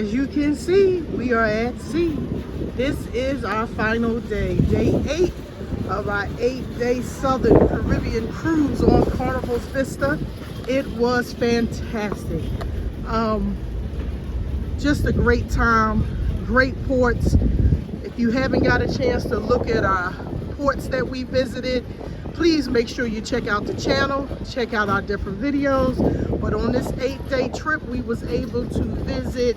As you can see, we are at sea. This is our final day, day 8 of our 8-day Southern Caribbean cruise on Carnival Vista. It was fantastic. Just a great time, great ports. If you haven't got a chance to look at our ports that we visited, please make sure you check out the channel, check out our different videos. But on this 8-day trip, we was able to visit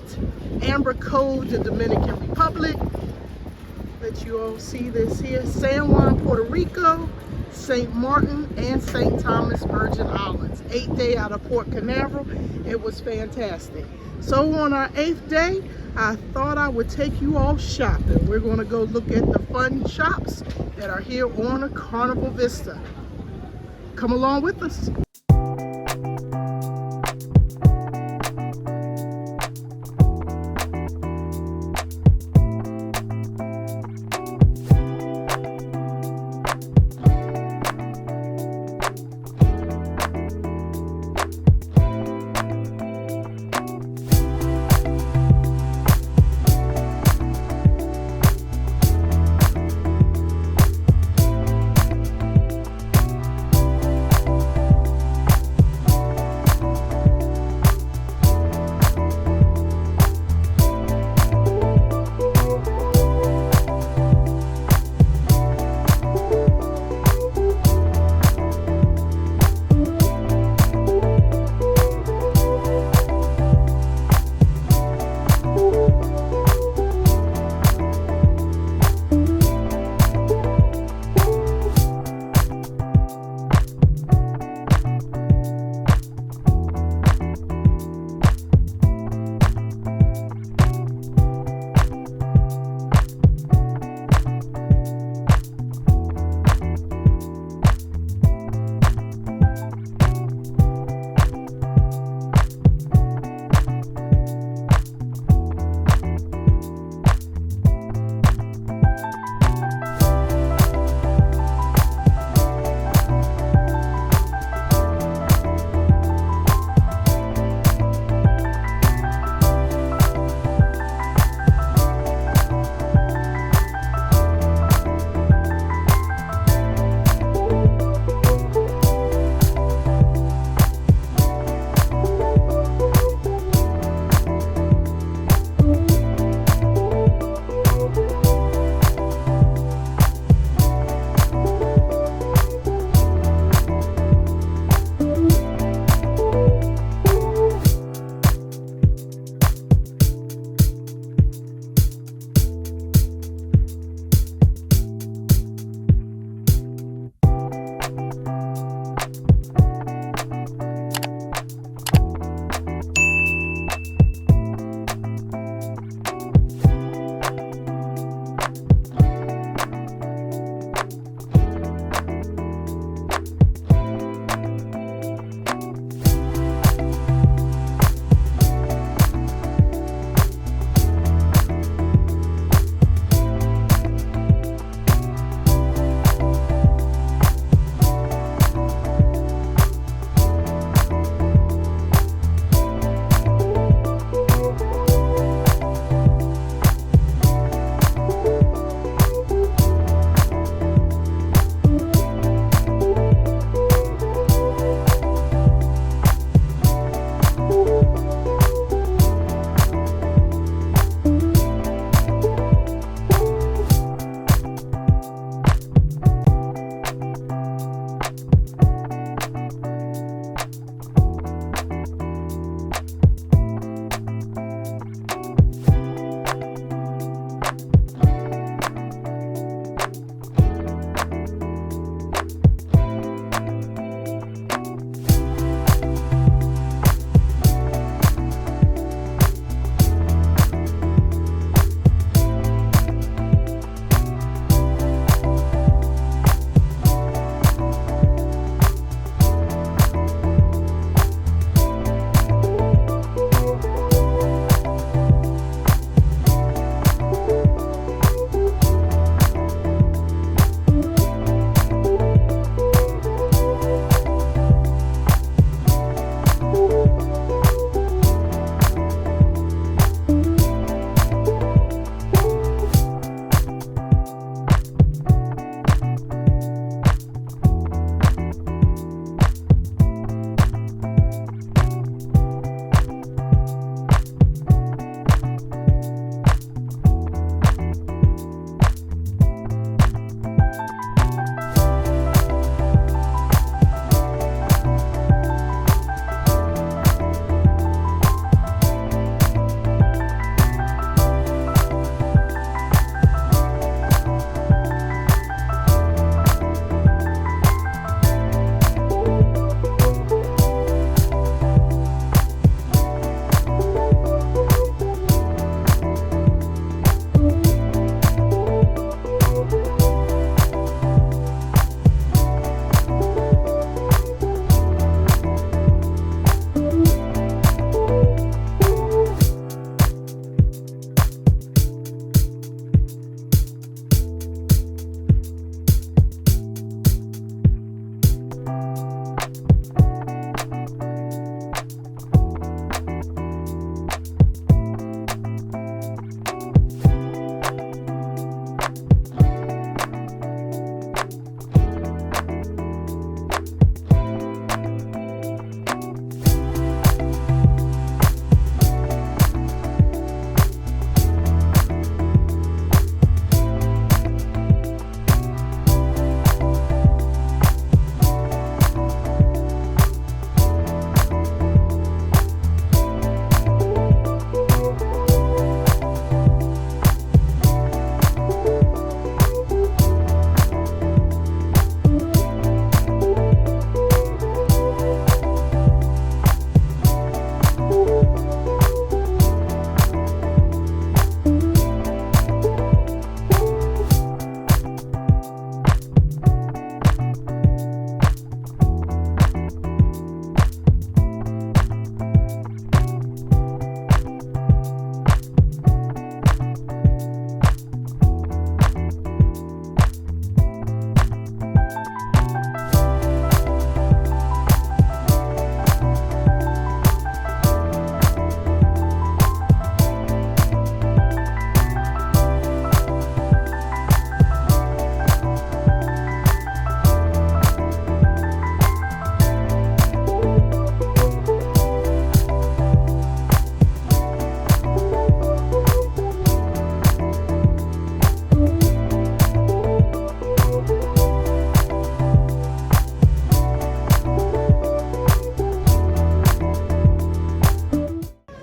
Amber Cove, the Dominican Republic. Let you all see this here. San Juan, Puerto Rico, St. Martin, and St. Thomas Virgin Islands. 8th day out of Port Canaveral. It was fantastic. So on our 8th day, I thought I would take you all shopping. We're going to go look at the fun shops that are here on a Carnival Vista. Come along with us.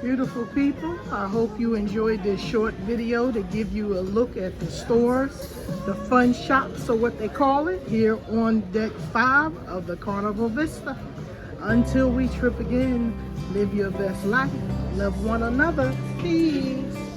Beautiful people, I hope you enjoyed this short video to give you a look at the stores, the fun shops, or what they call it, here on deck 5 of the Carnival Vista. Until we trip again, live your best life, love one another, peace.